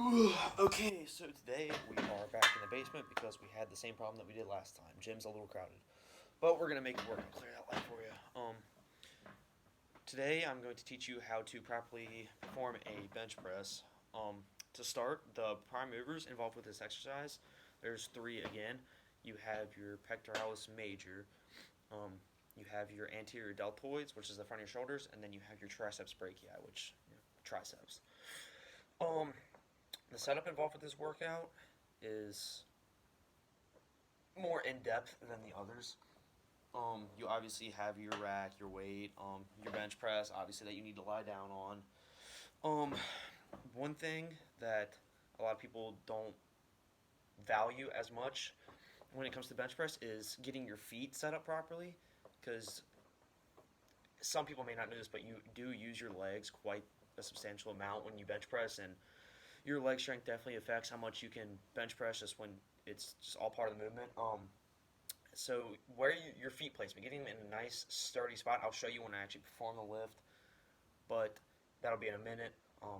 Okay, so today we are back in the basement because we had the same problem that we did last time. Gym's a little crowded, but we're gonna make it work. I'll clear that light for you. Today I'm going to teach you how to properly perform a bench press. To start, the prime movers involved with this exercise, there's three again. You have your pectoralis major, um, you have your anterior deltoids, which is the front of your shoulders, and then you have your triceps brachii, which triceps. Um, the setup involved with this workout is more in depth than the others. You obviously have your rack, your weight, your bench press, obviously that you need to lie down on. Um, One thing that a lot of people don't value as much when it comes to bench press is getting your feet set up properly, because some people may not know this, but you do use your legs quite a substantial amount when you bench press, and your leg strength definitely affects how much you can bench press just when it's just all part of the movement. So where your feet placement, getting them in a nice sturdy spot. I'll show you when I actually perform the lift, but that'll be in a minute.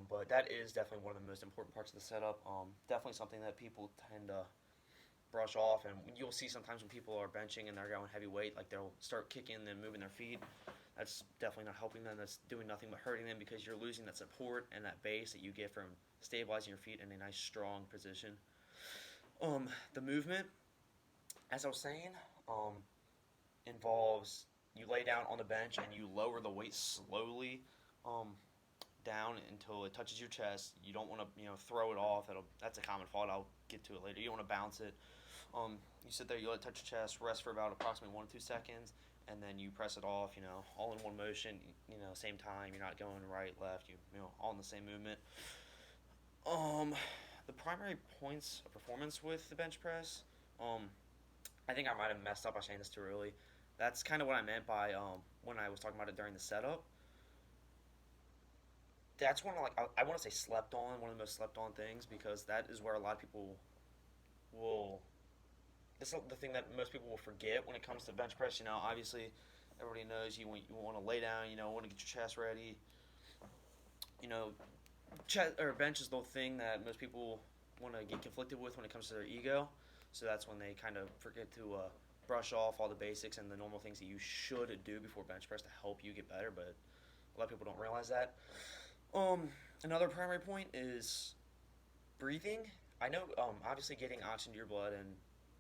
But that is definitely one of the most important parts of the setup. Definitely something that people tend to brush off, and you'll see sometimes when people are benching and they're going heavy weight, like they'll start kicking and then moving their feet. That's definitely not helping them. That's doing nothing but hurting them because you're losing that support and that base that you get from stabilizing your feet in a nice strong position. The movement, as I was saying, um, involves you lay down on the bench and you lower the weight slowly um, down until it touches your chest. You don't want to throw it off. That's a common fault. I'll get to it later. You don't want to bounce it. You sit there, you let it touch your chest, rest for about approximately 1 to 2 seconds, and then you press it off. All in one motion. Same time. You're not going right, left. All in the same movement. Um, the primary points of performance with the bench press. Um, I think I might have messed up by saying this too early. That's kind of what I meant by when I was talking about it during the setup. That's one of I want to say slept on, one of the most slept on things, because that is where a lot of people will. This is the thing that most people will forget when it comes to bench press. Obviously, everybody knows you want to lay down. Want to get your chest ready. You know, chest or bench is the thing that most people want to get conflicted with when it comes to their ego. So that's when they kind of forget to brush off all the basics and the normal things that you should do before bench press to help you get better. But a lot of people don't realize that. Um, Another primary point is breathing. I know, obviously, getting oxygen to your blood and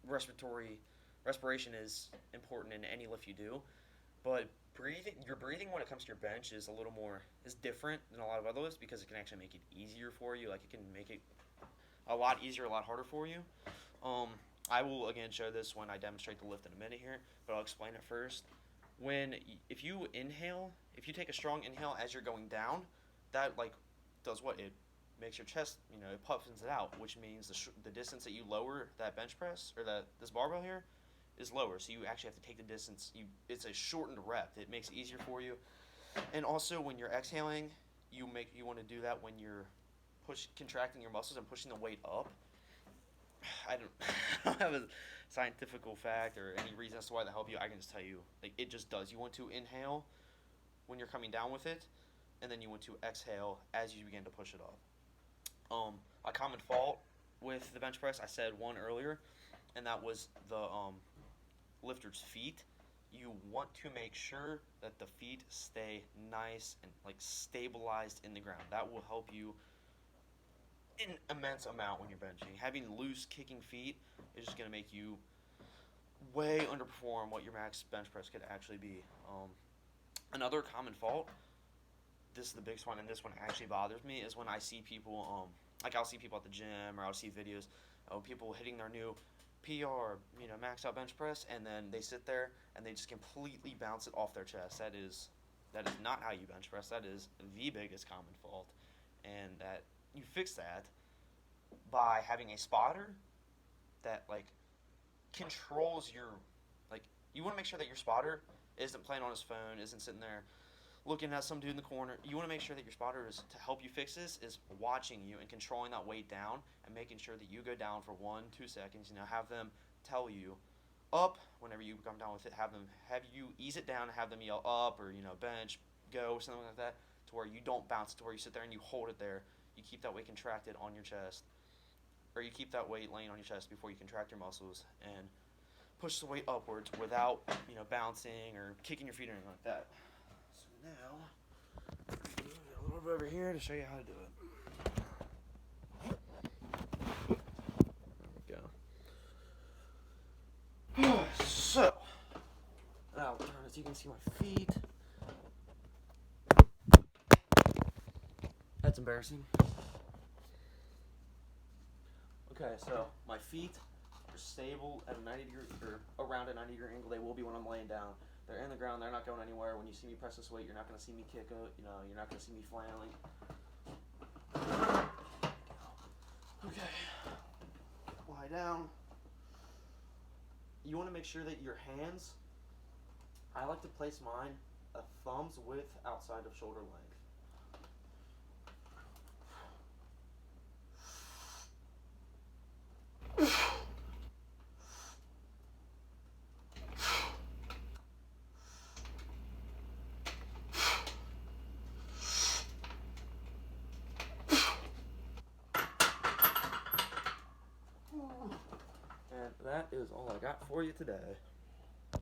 respiratory respiration is important in any lift you do, but your breathing when it comes to your bench is a little more is different than a lot of other lifts because it can actually make it easier for you. Like it can make it a lot easier, a lot harder for you. Um, I will again show this when I demonstrate the lift in a minute here, but I'll explain it first. If you inhale, if you take a strong inhale as you're going down, that does what it makes your chest, it puffins it out, which means the distance that you lower that bench press or that this barbell here is lower. So you actually have to take the distance. It's a shortened rep. It makes it easier for you. And also when you're exhaling, you want to do that when you're contracting your muscles and pushing the weight up. I don't, I don't have a scientific fact or any reason as to why that help you. I can just tell you, like it just does. You want to inhale when you're coming down with it, and then you want to exhale as you begin to push it up. A common fault with the bench press, I said one earlier, and that was the lifter's feet. You want to make sure that the feet stay nice and stabilized in the ground. That will help you an immense amount when you're benching. Having loose kicking feet is just going to make you way underperform what your max bench press could actually be. Another common fault, this is the biggest one, and this one actually bothers me, is when I see people, I'll see people at the gym or I'll see videos of people hitting their new PR, max out bench press, and then they sit there and they just completely bounce it off their chest. That is not how you bench press. That is the biggest common fault, and that you fix that by having a spotter that controls your like. You want to make sure that your spotter isn't playing on his phone, isn't sitting there looking at some dude in the corner. You want to make sure that your spotter is to help you fix this is watching you and controlling that weight down and making sure that you go down for 1 2 seconds. Have them tell you up whenever you come down with it. Have you ease it down and have them yell up or bench go something like that to where you don't bounce it to where you sit there and you hold it there. you keep that weight contracted on your chest, or you keep that weight laying on your chest before you contract your muscles and push the weight upwards without, bouncing or kicking your feet or anything like that. So now, a little bit over here to show you how to do it. There we go. So, now as you can see my feet. That's embarrassing. Okay, so my feet are stable at a 90 degree, or around a 90-degree angle. They will be when I'm laying down. They're in the ground. They're not going anywhere. When you see me press this weight, you're not going to see me kick it. You're not going to see me flailing. Okay. Lie down. You want to make sure that your hands, I like to place mine a thumb's width outside of shoulder length. And that is all I got for you today.